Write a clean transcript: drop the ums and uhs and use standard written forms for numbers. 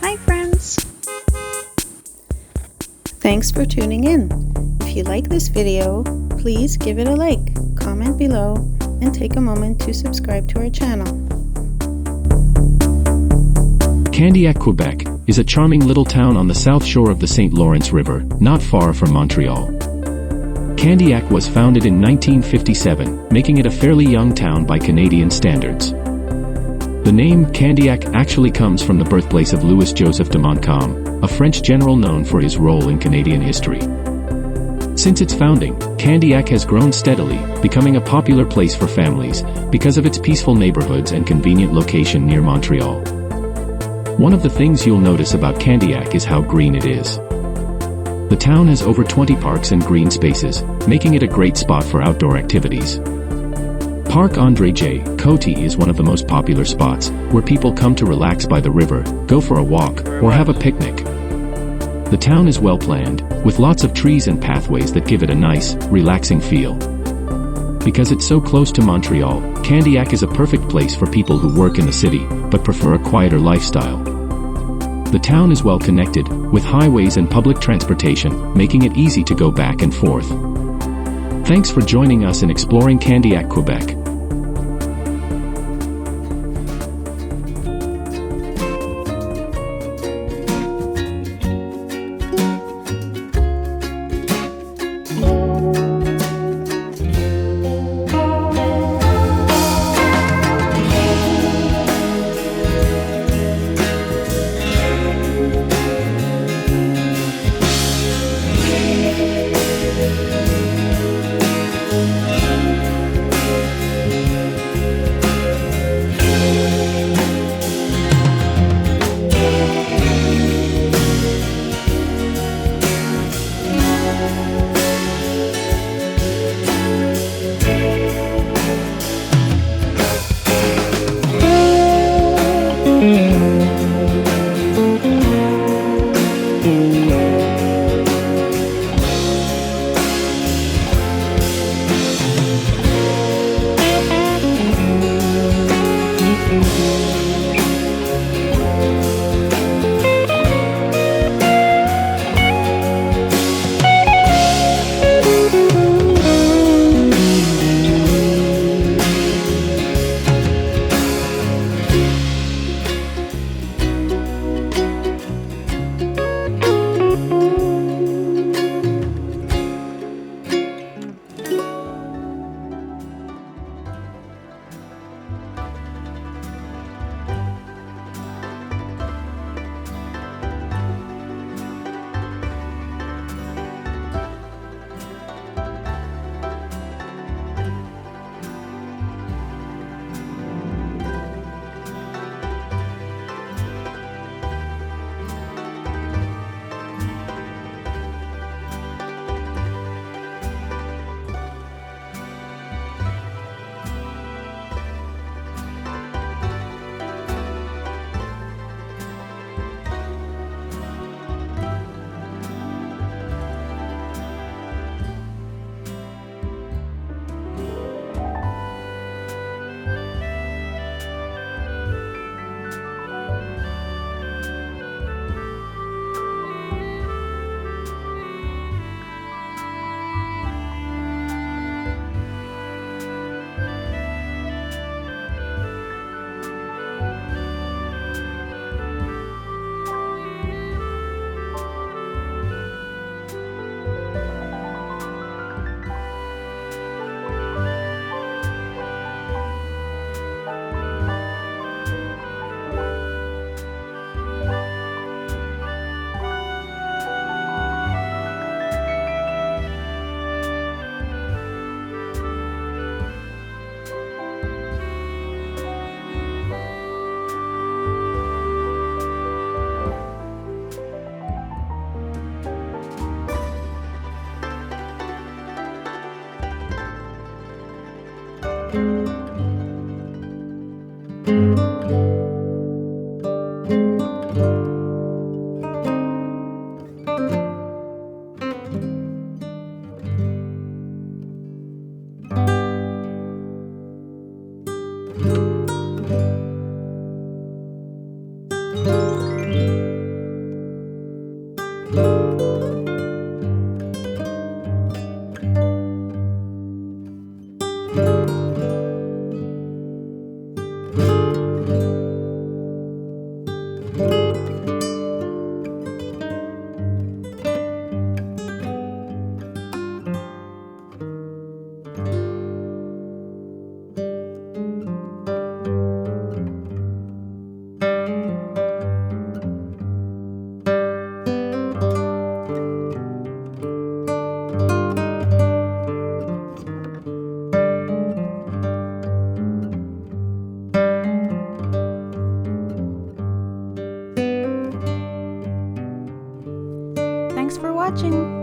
Hi friends! Thanks for tuning in. If you like this video, please give it a like, comment below, and take a moment to subscribe to our channel. Candiac, Quebec, is a charming little town on the south shore of the St. Lawrence River, not far from Montreal. Candiac was founded in 1957, making it a fairly young town by Canadian standards. The name Candiac actually comes from the birthplace of Louis-Joseph de Montcalm, a French general known for his role in Canadian history. Since its founding, Candiac has grown steadily, becoming a popular place for families because of its peaceful neighborhoods and convenient location near Montreal. One of the things you'll notice about Candiac is how green it is. The town has over 20 parks and green spaces, making it a great spot for outdoor activities. Parc André J. Coty is one of the most popular spots, where people come to relax by the river, go for a walk, or have a picnic. The town is well planned, with lots of trees and pathways that give it a nice, relaxing feel. Because it's so close to Montreal, Candiac is a perfect place for people who work in the city, but prefer a quieter lifestyle. The town is well connected, with highways and public transportation, making it easy to go back and forth. Thanks for joining us in exploring Candiac, Quebec. watching!